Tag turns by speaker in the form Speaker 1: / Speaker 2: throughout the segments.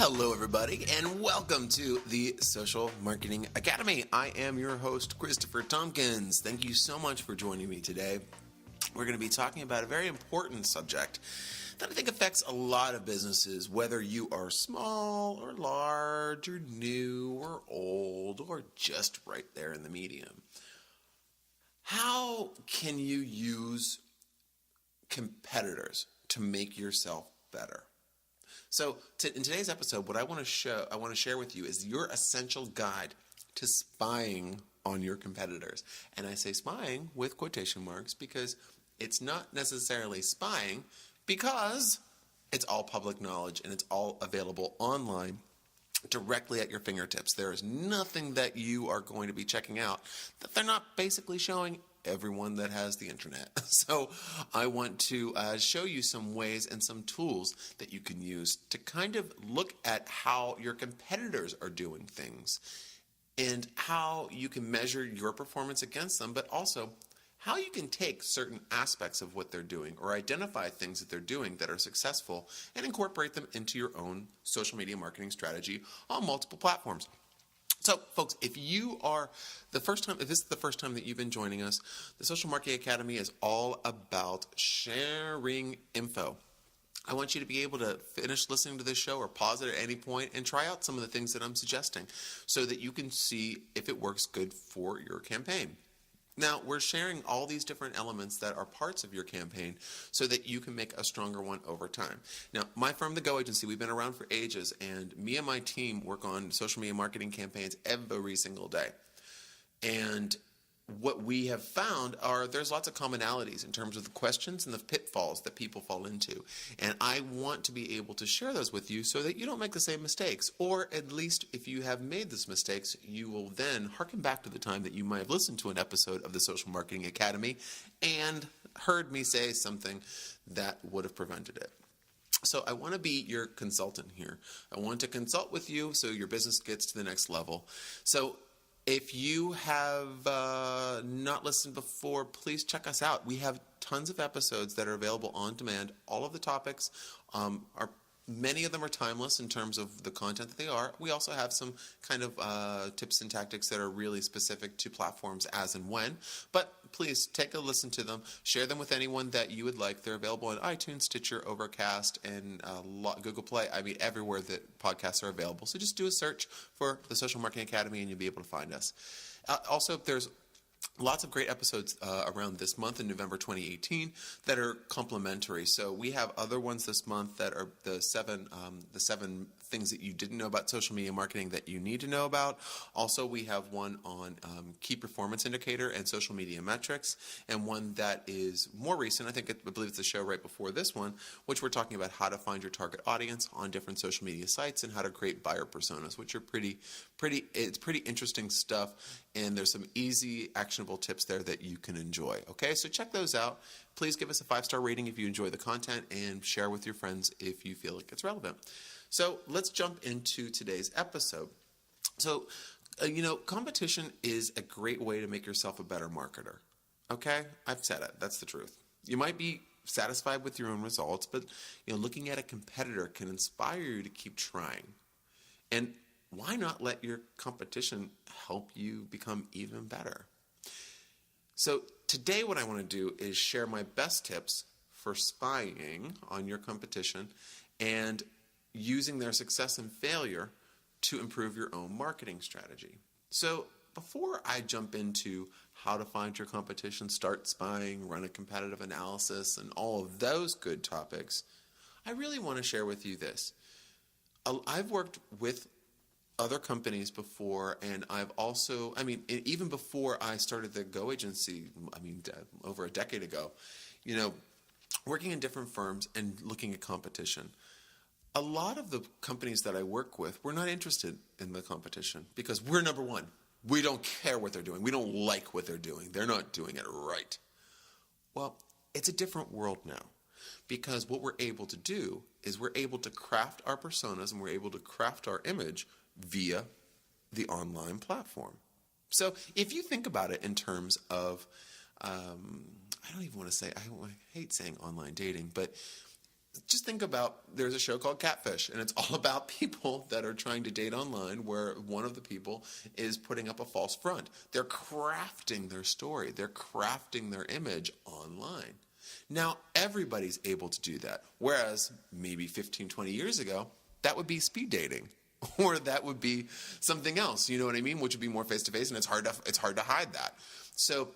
Speaker 1: Hello, everybody, and welcome to the Social Marketing Academy. I am your host, Christopher Tompkins. Thank you so much for joining me today. We're going to be talking about a very important subject that I think affects a lot of businesses, whether you are small or large or new or old or just right there in the medium. How can you use competitors to make yourself better? So in today's episode, what I want to share with you is your essential guide to spying on your competitors. And I say spying with quotation marks because it's not necessarily spying, because it's all public knowledge and it's all available online directly at your fingertips. There is nothing that you are going to be checking out that they're not basically showing everyone that has the internet. So I want to show you some ways and some tools that you can use to kind of look at how your competitors are doing things and how you can measure your performance against them, but also how you can take certain aspects of what they're doing or identify things that they're doing that are successful and incorporate them into your own social media marketing strategy on multiple platforms. So, folks, if this is the first time that you've been joining us, the Social Marketing Academy is all about sharing info. I want you to be able to finish listening to this show or pause it at any point and try out some of the things that I'm suggesting so that you can see if it works good for your campaign. Now, we're sharing all these different elements that are parts of your campaign so that you can make a stronger one over time. Now, my firm, The Go Agency, we've been around for ages, and me and my team work on social media marketing campaigns every single day. And what we have found are there's lots of commonalities in terms of the questions and the pitfalls that people fall into. And I want to be able to share those with you so that you don't make the same mistakes. Or at least if you have made those mistakes, you will then harken back to the time that you might have listened to an episode of the Social Marketing Academy and heard me say something that would have prevented it. So I want to be your consultant here. I want to consult with you so your business gets to the next level. So if you have not listened before, please check us out. We have tons of episodes that are available on demand. All of the topics many of them are timeless in terms of the content that they are. We also have some kind of tips and tactics that are really specific to platforms as and when. But please take a listen to them. Share them with anyone that you would like. They're available on iTunes, Stitcher, Overcast, and Google Play. I mean, everywhere that podcasts are available. So just do a search for the Social Marketing Academy and you'll be able to find us. Also, there's lots of great episodes around this month in November 2018 that are complimentary. So we have other ones this month that are the seven things that you didn't know about social media marketing that you need to know about. Also, we have one on key performance indicator and social media metrics, and one that is more recent. I believe it's the show right before this one, which we're talking about how to find your target audience on different social media sites and how to create buyer personas, which are pretty interesting stuff. And there's some easy, actionable tips there that you can enjoy. Okay, so check those out. Please give us a 5-star rating if you enjoy the content and share with your friends if you feel like it's relevant. So let's jump into today's episode. So, competition is a great way to make yourself a better marketer. Okay, I've said it. That's the truth. You might be satisfied with your own results, but looking at a competitor can inspire you to keep trying. And why not let your competition help you become even better? So today what I want to do is share my best tips for spying on your competition and using their success and failure to improve your own marketing strategy. So before I jump into how to find your competition, start spying, run a competitive analysis, and all of those good topics, I really want to share with you this. I've worked with other companies before, and I've also, even before I started the Go Agency, over a decade ago, working in different firms and looking at competition. A lot of the companies that I work with, we're not interested in the competition because we're number one. We don't care what they're doing. We don't like what they're doing. They're not doing it right. Well, it's a different world now because what we're able to do is we're able to craft our personas and we're able to craft our image via the online platform. So if you think about it in terms of, I don't even want to say, I hate saying online dating, but just think about, there's a show called Catfish, and it's all about people that are trying to date online, where one of the people is putting up a false front. They're crafting their story. They're crafting their image online. Now, everybody's able to do that, whereas maybe 15, 20 years ago, that would be speed dating, or that would be something else, you know what I mean, which would be more face-to-face, and it's hard to hide that. So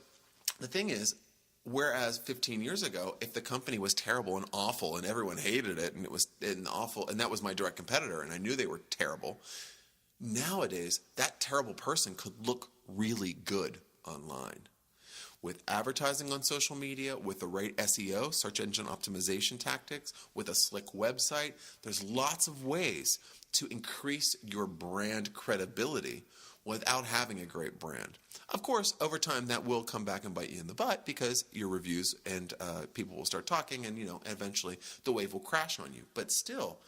Speaker 1: the thing is, whereas 15 years ago, if the company was terrible and awful and everyone hated it and it was awful, and that was my direct competitor and I knew they were terrible, nowadays that terrible person could look really good online. With advertising on social media, with the right SEO, search engine optimization tactics, with a slick website, there's lots of ways to increase your brand credibility without having a great brand. Of course, over time, that will come back and bite you in the butt, because your reviews and people will start talking, and eventually the wave will crash on you. But still,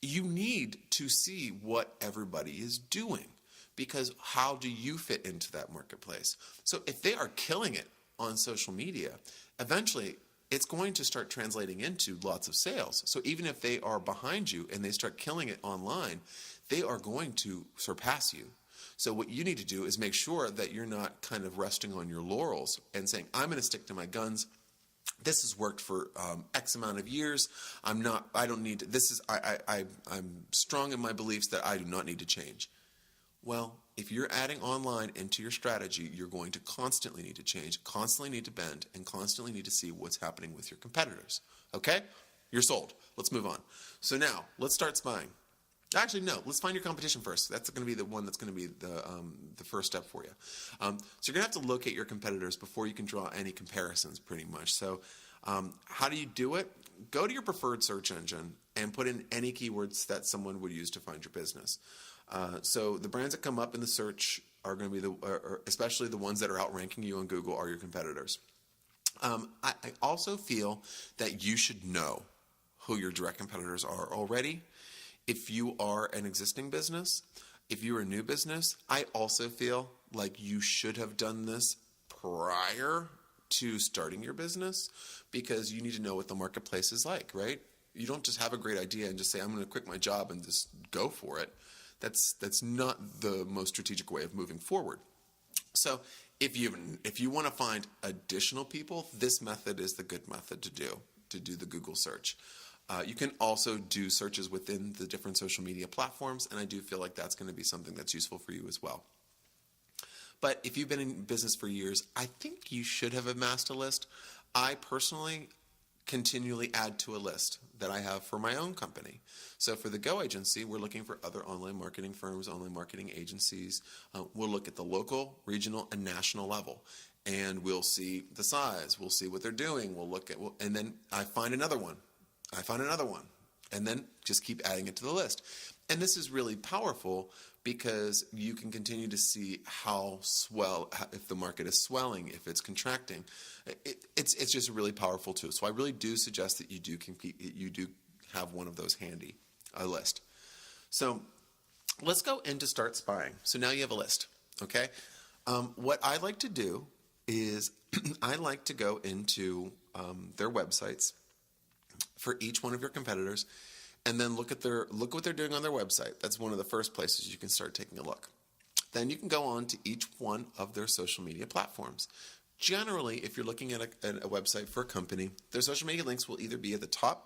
Speaker 1: you need to see what everybody is doing, because how do you fit into that marketplace? So if they are killing it on social media, eventually it's going to start translating into lots of sales. So even if they are behind you and they start killing it online, they are going to surpass you. So what you need to do is make sure that you're not kind of resting on your laurels and saying, I'm going to stick to my guns. This has worked for X amount of years. I'm strong in my beliefs that I do not need to change. Well, if you're adding online into your strategy, you're going to constantly need to change, constantly need to bend, and constantly need to see what's happening with your competitors. Okay? You're sold. Let's move on. So now, let's start spying. Actually, no. Let's find your competition first. That's going to be the one that's going to be the first step for you. So you're going to have to locate your competitors before you can draw any comparisons, pretty much. So how do you do it? Go to your preferred search engine and put in any keywords that someone would use to find your business. So the brands that come up in the search are going to be especially the ones that are outranking you on Google, are your competitors. I also feel that you should know who your direct competitors are already. If you are an existing business, if you're a new business, I also feel like you should have done this prior to starting your business, because you need to know what the marketplace is like, right? You don't just have a great idea and just say, I'm going to quit my job and just go for it. That's not the most strategic way of moving forward. So if you want to find additional people, this method is the good method to do the Google search. You can also do searches within the different social media platforms, and I do feel like that's going to be something that's useful for you as well. But if you've been in business for years, I think you should have amassed a list. I personally continually add to a list that I have for my own company. So for the Go Agency, we're looking for other online marketing firms, online marketing agencies. We'll look at the local, regional, and national level. And we'll see the size. We'll see what they're doing. And then I find another one. And then just keep adding it to the list. And this is really powerful because you can continue to see if the market is swelling, if it's contracting. It's just a really powerful tool. So I really do suggest that you do have one of those handy, a list. So let's go into start spying. So now you have a list, okay? What I like to do is I like to go into their websites for each one of your competitors, and then look what they're doing on their website. That's one of the first places you can start taking a look. Then you can go on to each one of their social media platforms. Generally, if you're looking at a website for a company, their social media links will either be at the top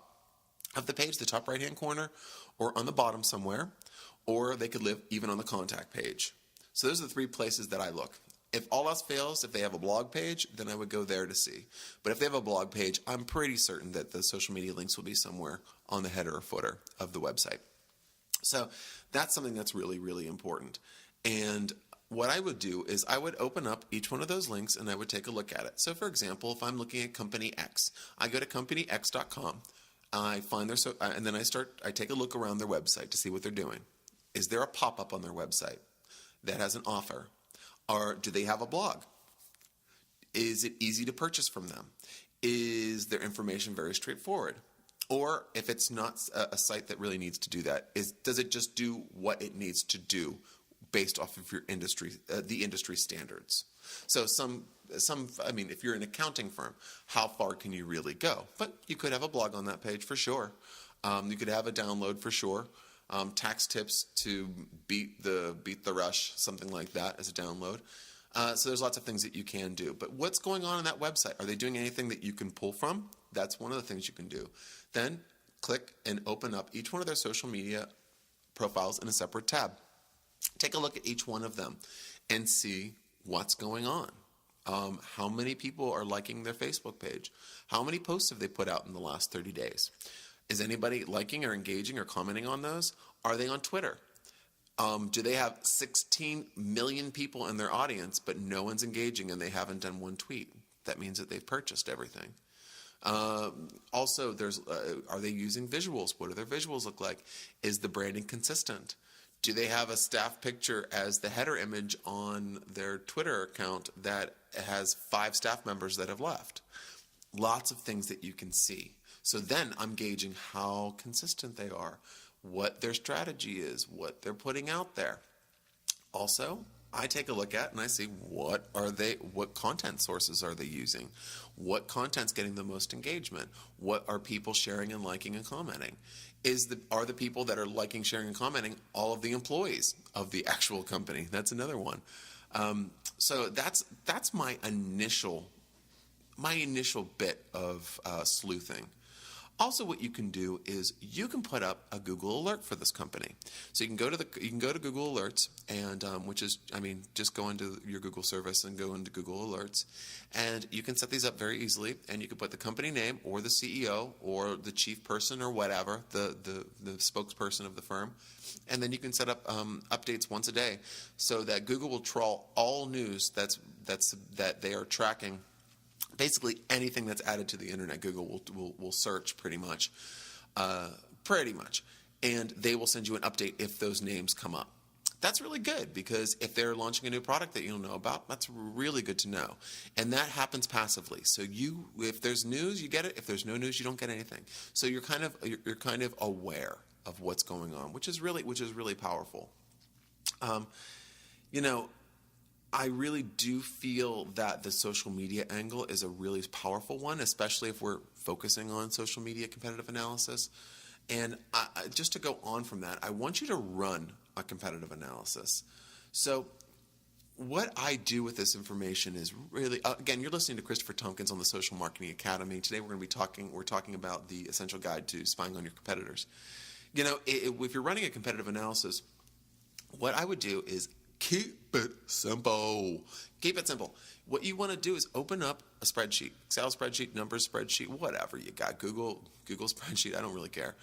Speaker 1: of the page, the top right-hand corner, or on the bottom somewhere, or they could live even on the contact page. So those are the three places that I look. If all else fails, if they have a blog page, then I would go there to see. But if they have a blog page, I'm pretty certain that the social media links will be somewhere on the header or footer of the website. So that's something that's really, really important. And what I would do is I would open up each one of those links and I would take a look at it. So for example, if I'm looking at Company X, I go to companyx.com, I find and then I take a look around their website to see what they're doing. Is there a pop-up on their website that has an offer? Or do they have a blog? Is it easy to purchase from them? Is their information very straightforward? Or if it's not a site that really needs to do that, does it just do what it needs to do based off of your industry, the industry standards. So I mean, if you're an accounting firm, how far can you really go? But you could have a blog on that page for sure. You could have a download for sure. Tax tips to beat the rush, something like that as a download. So there's lots of things that you can do. But what's going on that website? Are they doing anything that you can pull from? That's one of the things you can do. Then click and open up each one of their social media profiles in a separate tab. Take a look at each one of them and see what's going on. How many people are liking their Facebook page? How many posts have they put out in the last 30 days? Is anybody liking or engaging or commenting on those? Are they on Twitter? Do they have 16 million people in their audience, but no one's engaging and they haven't done one tweet? That means that they've purchased everything. Also, are they using visuals? What do their visuals look like? Is the branding consistent? Do they have a staff picture as the header image on their Twitter account that has 5 staff members that have left? Lots of things that you can see. So then I'm gauging how consistent they are, what their strategy is, what they're putting out there. Also, I take a look at and I see what content sources are they using? What content's getting the most engagement? What are people sharing and liking and commenting? Are the people that are liking, sharing, and commenting all of the employees of the actual company? That's another one. So that's my initial bit of sleuthing. Also, what you can do is you can put up a Google alert for this company. So you can go to Google Alerts, and just go into your Google service and go into Google Alerts, and you can set these up very easily. And you can put the company name or the CEO or the chief person or whatever, the spokesperson of the firm, and then you can set up updates once a day, so that Google will trawl all news that they are tracking. Basically, anything that's added to the internet, Google will search pretty much, and they will send you an update if those names come up. That's really good, because if they're launching a new product that you don't know about, that's really good to know, and that happens passively. So if there's news, you get it. If there's no news, you don't get anything. So you're kind of aware of what's going on, which is really powerful. I really do feel that the social media angle is a really powerful one, especially if we're focusing on social media competitive analysis. And just to go on from that, I want you to run a competitive analysis. So what I do with this information is really, again, you're listening to Christopher Tompkins on the Social Marketing Academy. Today we're talking about the essential guide to spying on your competitors. If you're running a competitive analysis, what I would do is keep it simple. Keep it simple. What you want to do is open up a spreadsheet, Excel spreadsheet, numbers spreadsheet, whatever you got, Google spreadsheet, I don't really care.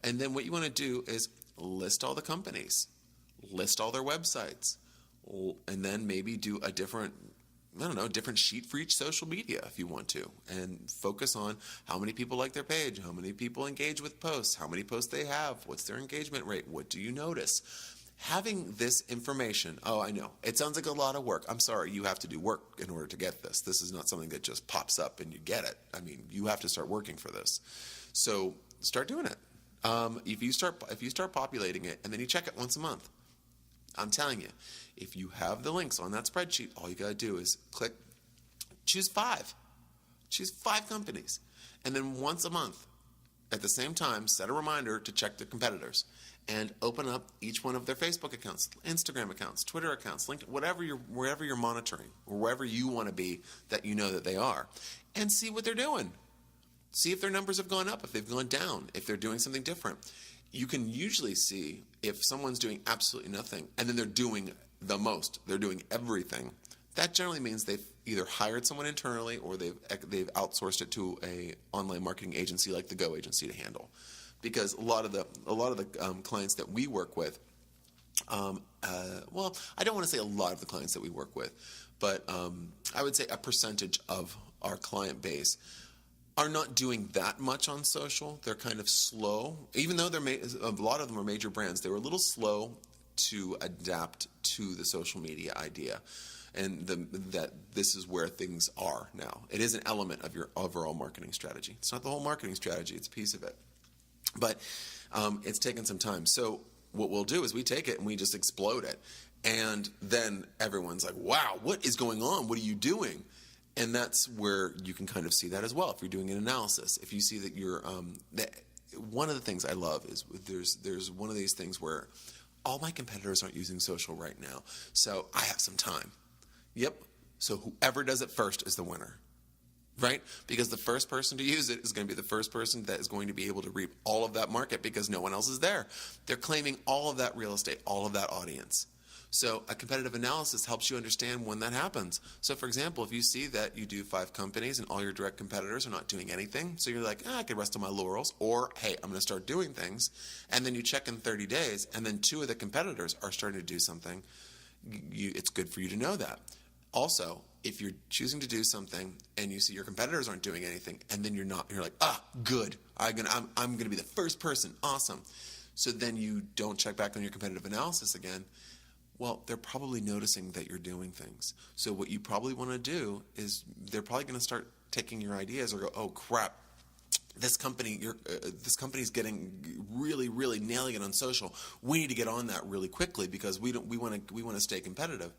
Speaker 1: And then what you want to do is list all the companies, list all their websites, and then maybe do a different sheet for each social media if you want to, and focus on how many people like their page, how many people engage with posts, how many posts they have, what's their engagement rate, what do you notice? Having this information, I know, it sounds like a lot of work. I'm sorry, you have to do work in order to get this. This is not something that just pops up and you get it. I mean, you have to start working for this. So start doing it. If you start populating it and then you check it once a month, I'm telling you, if you have the links on that spreadsheet, all you got to do is choose 5 companies, and then once a month, at the same time, set a reminder to check their competitors. And open up each one of their Facebook accounts, Instagram accounts, Twitter accounts, LinkedIn, wherever you're monitoring, or wherever you want to be that you know that they are, and see what they're doing. See if their numbers have gone up, if they've gone down, if they're doing something different. You can usually see if someone's doing absolutely nothing, and then they're doing the most, they're doing everything. That generally means they've either hired someone internally or they've outsourced it to a online marketing agency like the Go agency to handle. Because a lot of the clients that we work with, I don't want to say a lot of the clients that we work with, but I would say a percentage of our client base are not doing that much on social. They're kind of slow, even though a lot of them are major brands. They were a little slow to adapt to the social media idea, and that this is where things are now. It is an element of your overall marketing strategy. It's not the whole marketing strategy; it's a piece of it. But it's taken some time. So what we'll do is we take it and we just explode it. And then everyone's like, wow, what is going on? What are you doing? And that's where you can kind of see that as well. If you're doing an analysis, if you see that you're, one of the things I love is there's one of these things where all my competitors aren't using social right now, so I have some time. Yep. So whoever does it first is the winner, right? Because the first person to use it is going to be the first person that is going to be able to reap all of that market because no one else is there. They're claiming all of that real estate, all of that audience. So a competitive analysis helps you understand when that happens. So for example, if you see that you do 5 companies and all your direct competitors are not doing anything, so you're like, I could rest on my laurels, or hey, I'm going to start doing things, and then you check in 30 days, and then 2 of the competitors are starting to do something, it's good for you to know that. Also, if you're choosing to do something and you see your competitors aren't doing anything, and then you're like, good, I'm gonna be the first person, awesome. So then you don't check back on your competitive analysis again. Well, they're probably noticing that you're doing things. So what you probably want to do is they're probably going to start taking your ideas or go, oh crap, this company's getting really, really nailing it on social. We need to get on that really quickly because we want to stay competitive.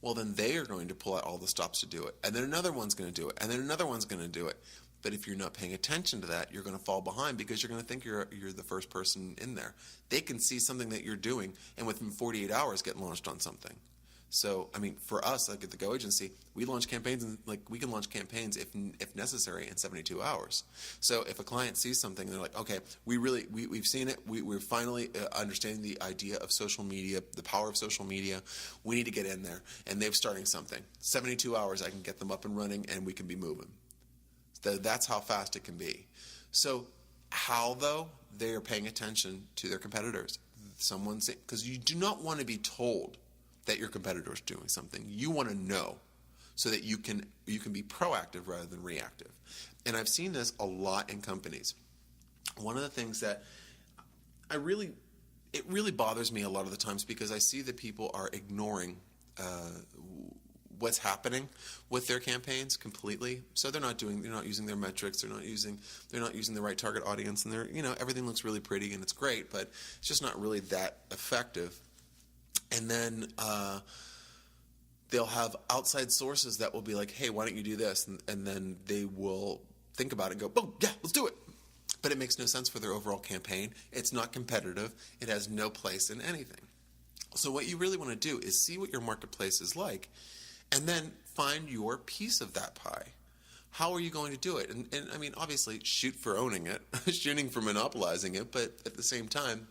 Speaker 1: Well, then they are going to pull out all the stops to do it. And then another one's going to do it. And then another one's going to do it. But if you're not paying attention to that, you're going to fall behind because you're going to think you're the first person in there. They can see something that you're doing and within 48 hours get launched on something. So, I mean, for us, like at the Go Agency, we launch campaigns and we can launch campaigns if necessary in 72 hours. So if a client sees something and they're like, okay, we've seen it. We're finally understanding the idea of social media, the power of social media. We need to get in there. And they're starting something. 72 hours, I can get them up and running and we can be moving. That's how fast it can be. So how, though? They are paying attention to their competitors. Because you do not want to be told that your competitor is doing something. You want to know so that you can be proactive rather than reactive. And I've seen this a lot in companies. One of the things that it really bothers me a lot of the times because I see that people are ignoring what's happening with their campaigns completely. So they're not using their metrics, they're not using the right target audience, and everything looks really pretty and it's great, but it's just not really that effective. And then they'll have outside sources that will be like, hey, why don't you do this? And then they will think about it and go, oh, yeah, let's do it. But it makes no sense for their overall campaign. It's not competitive. It has no place in anything. So what you really want to do is see what your marketplace is like and then find your piece of that pie. How are you going to do it? And I mean, obviously, shoot for owning it, shooting for monopolizing it, but at the same time,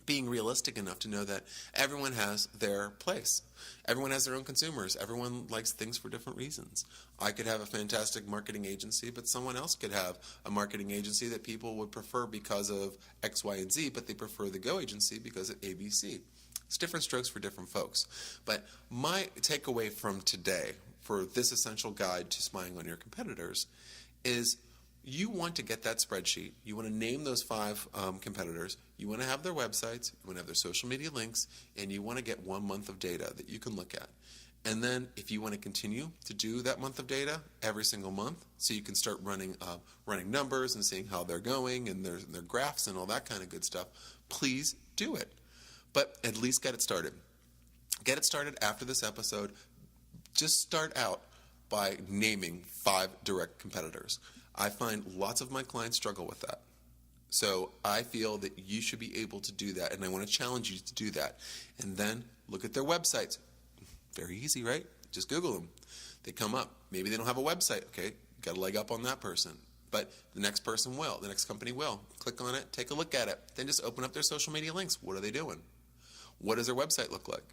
Speaker 1: being realistic enough to know that everyone has their place. Everyone has their own consumers. Everyone likes things for different reasons. I could have a fantastic marketing agency, but someone else could have a marketing agency that people would prefer because of X, Y, and Z, but they prefer the Go Agency because of ABC. It's different strokes for different folks. But my takeaway from today for this essential guide to spying on your competitors is you want to get that spreadsheet. You want to name those 5 competitors. You want to have their websites. You want to have their social media links. And you want to get 1 month of data that you can look at. And then if you want to continue to do that month of data every single month, so you can start running numbers and seeing how they're going and their graphs and all that kind of good stuff, please do it. But at least get it started. Get it started after this episode. Just start out by naming 5 direct competitors. I find lots of my clients struggle with that. So I feel that you should be able to do that, and I want to challenge you to do that. And then look at their websites. Very easy, right? Just Google them. They come up. Maybe they don't have a website. Okay, got a leg up on that person. But the next person will. The next company will. Click on it. Take a look at it. Then just open up their social media links. What are they doing? What does their website look like?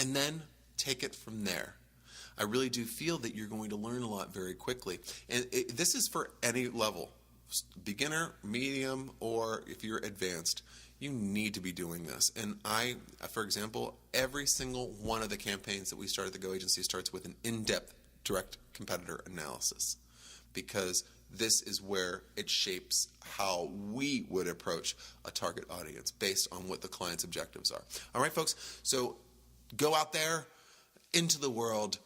Speaker 1: And then take it from there. I really do feel that you're going to learn a lot very quickly. And this is for any level, beginner, medium, or if you're advanced. You need to be doing this. And for example, every single one of the campaigns that we start at the Go Agency starts with an in-depth direct competitor analysis, because this is where it shapes how we would approach a target audience based on what the client's objectives are. All right, folks, so go out there into the world,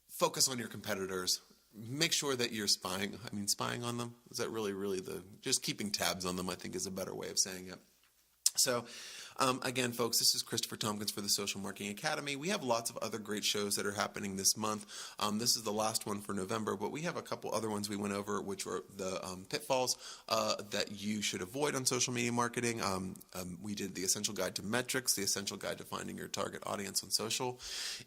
Speaker 1: focus on your competitors, make sure that you're spying on them. Is that really just keeping tabs on them, I think, is a better way of saying it. So Again, folks, this is Christopher Tompkins for the Social Marketing Academy. We have lots of other great shows that are happening this month. This is the last one for November, but we have a couple other ones we went over, which were the pitfalls that you should avoid on social media marketing. We did the Essential Guide to Metrics, the Essential Guide to Finding Your Target Audience on Social.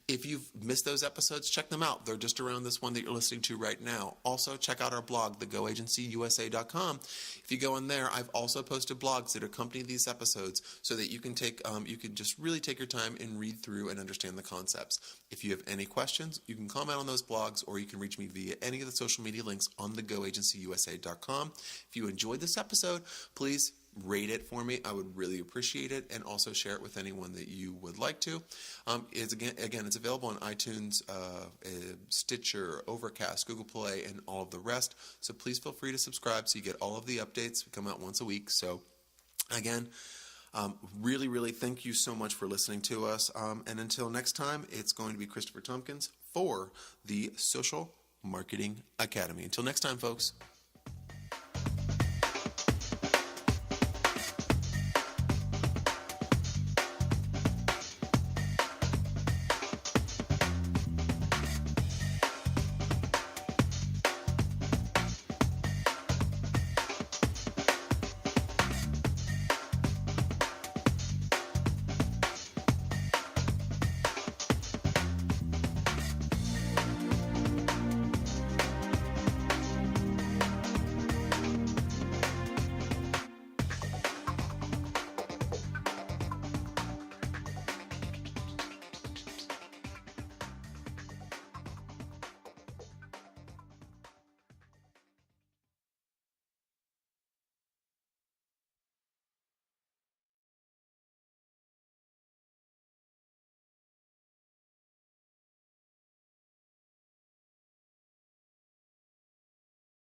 Speaker 1: If you've missed those episodes, check them out. They're just around this one that you're listening to right now. Also, check out our blog, thegoagencyusa.com. If you go in there, I've also posted blogs that accompany these episodes so that you can just really take your time and read through and understand the concepts. If you have any questions, you can comment on those blogs, or you can reach me via any of the social media links on thegoagencyusa.com. If you enjoyed this episode, please rate it for me. I would really appreciate it, and also share it with anyone that you would like to. It's available on iTunes, Stitcher, Overcast, Google Play, and all of the rest. So please feel free to subscribe so you get all of the updates. We come out once a week. So again, really, really thank you so much for listening to us. And until next time, it's going to be Christopher Tompkins for the Social Marketing Academy. Until next time, folks.